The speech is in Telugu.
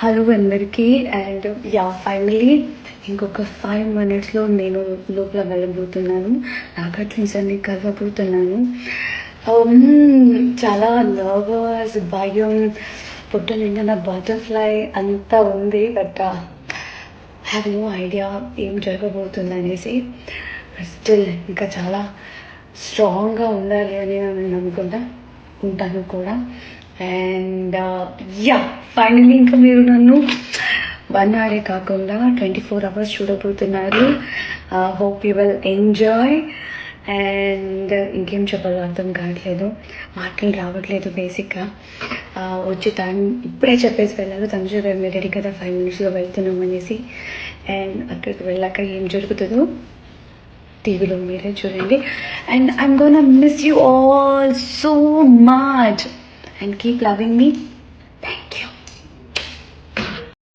హలో అందరికీ. అండ్ ఫైనలీ ఇంకొక 5 minutesలో నేను లోపల వెళ్ళబోతున్నాను. నాగార్జున అన్ని కలవబోతున్నాను. చాలా నర్వస్, భయం, పొట్ట నిండా నా బటర్ఫ్లై అంతా ఉంది. బట్ హ్యావ్ నో ఐడియా ఏం జరగబోతుంది అనేసి. స్టిల్ ఇంకా చాలా స్ట్రాంగ్గా ఉండాలి అని నేను అనుకుంటా ఉంటాను కూడా. అండ్ ఫైనలీ ఇంకా మీరు నన్ను 1 hour కాకుండా 24 hours చూడబోతున్నారు. Hope you will enjoy. And ఇంకేం చెప్పాలో అర్థం కావట్లేదు, మాటలు రావట్లేదు బేసిక్గా. వచ్చే టైం ఇప్పుడే చెప్పేసి వెళ్ళాలి. తనుజ మీరు రెడీ కదా, 5 minutesలో వెళ్తున్నాం అనేసి. అండ్ అక్కడికి వెళ్ళాక ఏం జరుగుతుందో టీవీలో మీరే చూడండి. And I'm gonna miss you all so much and keep loving me.